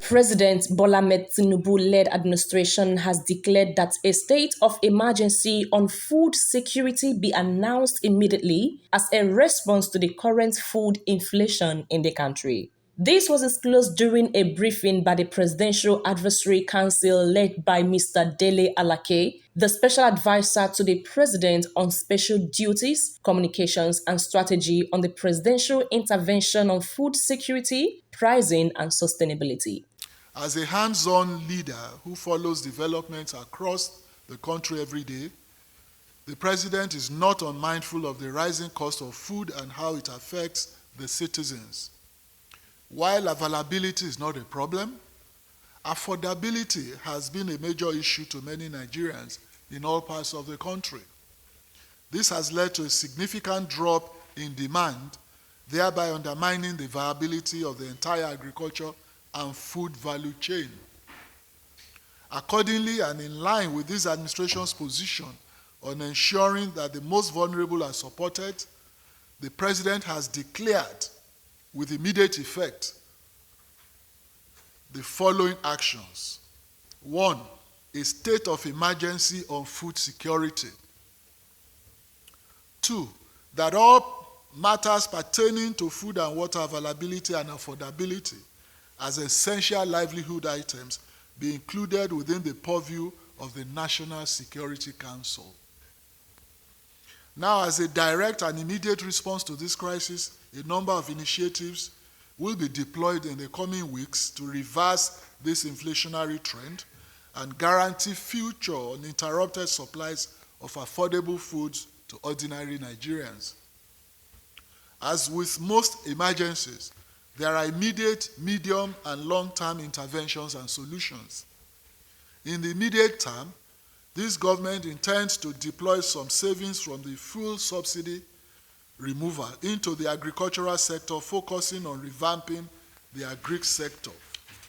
President Bola Ahmed Tinubu-led administration has declared that a state of emergency on food security be announced immediately as a response to the current food inflation in the country. This was disclosed during a briefing by the Presidential Advisory Council led by Mr. Dele Alake, the special advisor to the President on Special Duties, Communications and Strategy on the Presidential Intervention on Food Security, Pricing and Sustainability. As a hands-on leader who follows developments across the country every day, the President is not unmindful of the rising cost of food and how it affects the citizens. While availability is not a problem, affordability has been a major issue to many Nigerians in all parts of the country. This has led to a significant drop in demand, thereby undermining the viability of the entire agriculture and food value chain. Accordingly, and in line with this administration's position on ensuring that the most vulnerable are supported, the President has declared with immediate effect the following actions. 1, a state of emergency on food security. 2, that all matters pertaining to food and water availability and affordability as essential livelihood items be included within the purview of the National Security Council. Now, as a direct and immediate response to this crisis, a number of initiatives will be deployed in the coming weeks to reverse this inflationary trend and guarantee future uninterrupted supplies of affordable foods to ordinary Nigerians. As with most emergencies, there are immediate, medium, and long-term interventions and solutions. In the immediate term, this government intends to deploy some savings from the fuel subsidy removal into the agricultural sector, focusing on revamping the agri sector.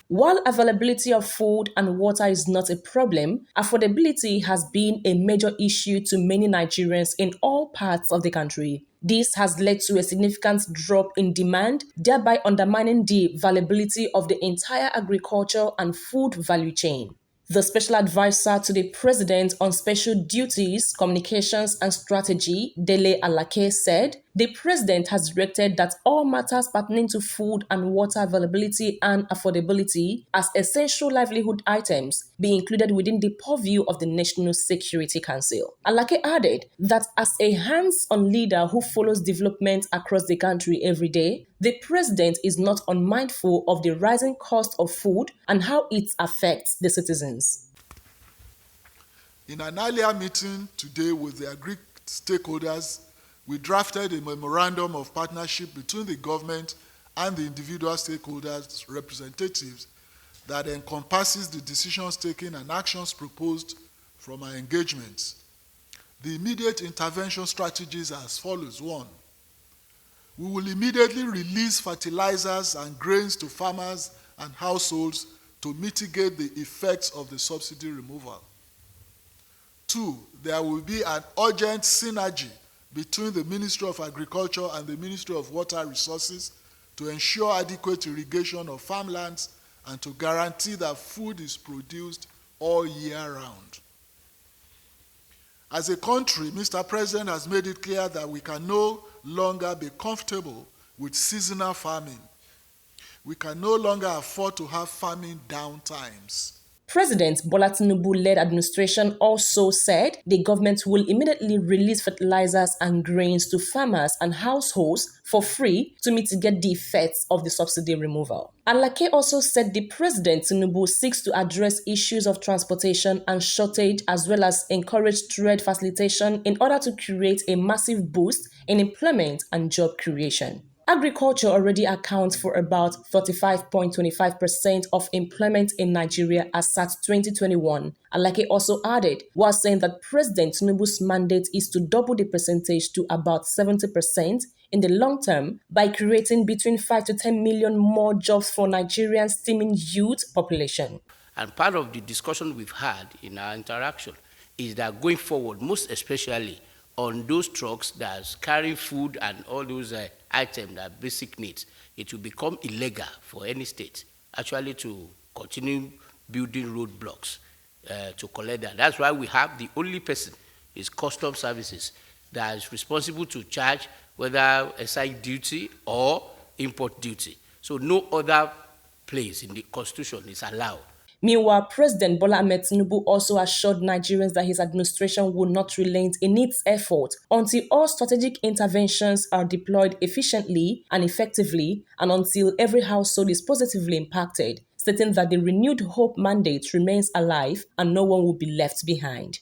While availability of food and water is not a problem, affordability has been a major issue to many Nigerians in all parts of the country. This has led to a significant drop in demand, thereby undermining the viability of the entire agriculture and food value chain. The special advisor to the President on Special Duties, Communications and Strategy, Dele Alake, said the President has directed that all matters pertaining to food and water availability and affordability as essential livelihood items be included within the purview of the National Security Council. Alake added that as a hands-on leader who follows development across the country every day, the President is not unmindful of the rising cost of food and how it affects the citizens. In an earlier meeting today with the agri stakeholders, we drafted a memorandum of partnership between the government and the individual stakeholders' representatives that encompasses the decisions taken and actions proposed from our engagements. The immediate intervention strategies are as follows. 1, we will immediately release fertilizers and grains to farmers and households to mitigate the effects of the subsidy removal. 2, there will be an urgent synergy between the Ministry of Agriculture and the Ministry of Water Resources to ensure adequate irrigation of farmlands and to guarantee that food is produced all year round. As a country, Mr. President has made it clear that we can no longer be comfortable with seasonal farming. We can no longer afford to have farming downtimes. President Bola Tinubu-led administration also said the government will immediately release fertilizers and grains to farmers and households for free to mitigate the effects of the subsidy removal. Alake also said the President Tinubu seeks to address issues of transportation and shortage as well as encourage trade facilitation in order to create a massive boost in employment and job creation. Agriculture already accounts for about 35.25% of employment in Nigeria as at 2021. Alake also added, while saying that President Tinubu's mandate is to double the percentage to about 70% in the long term by creating between 5 to 10 million more jobs for Nigeria's teeming youth population. And part of the discussion we've had in our interaction is that going forward, most especially on those trucks that's carrying food and all those items that are basic needs, it will become illegal for any state actually to continue building roadblocks to collect that. That's why we have the only person is custom services that is responsible to charge whether excise duty or import duty. So no other place in the constitution is allowed. Meanwhile, President Bola Ahmed Tinubu also assured Nigerians that his administration will not relent in its effort until all strategic interventions are deployed efficiently and effectively and until every household is positively impacted, stating that the renewed hope mandate remains alive and no one will be left behind.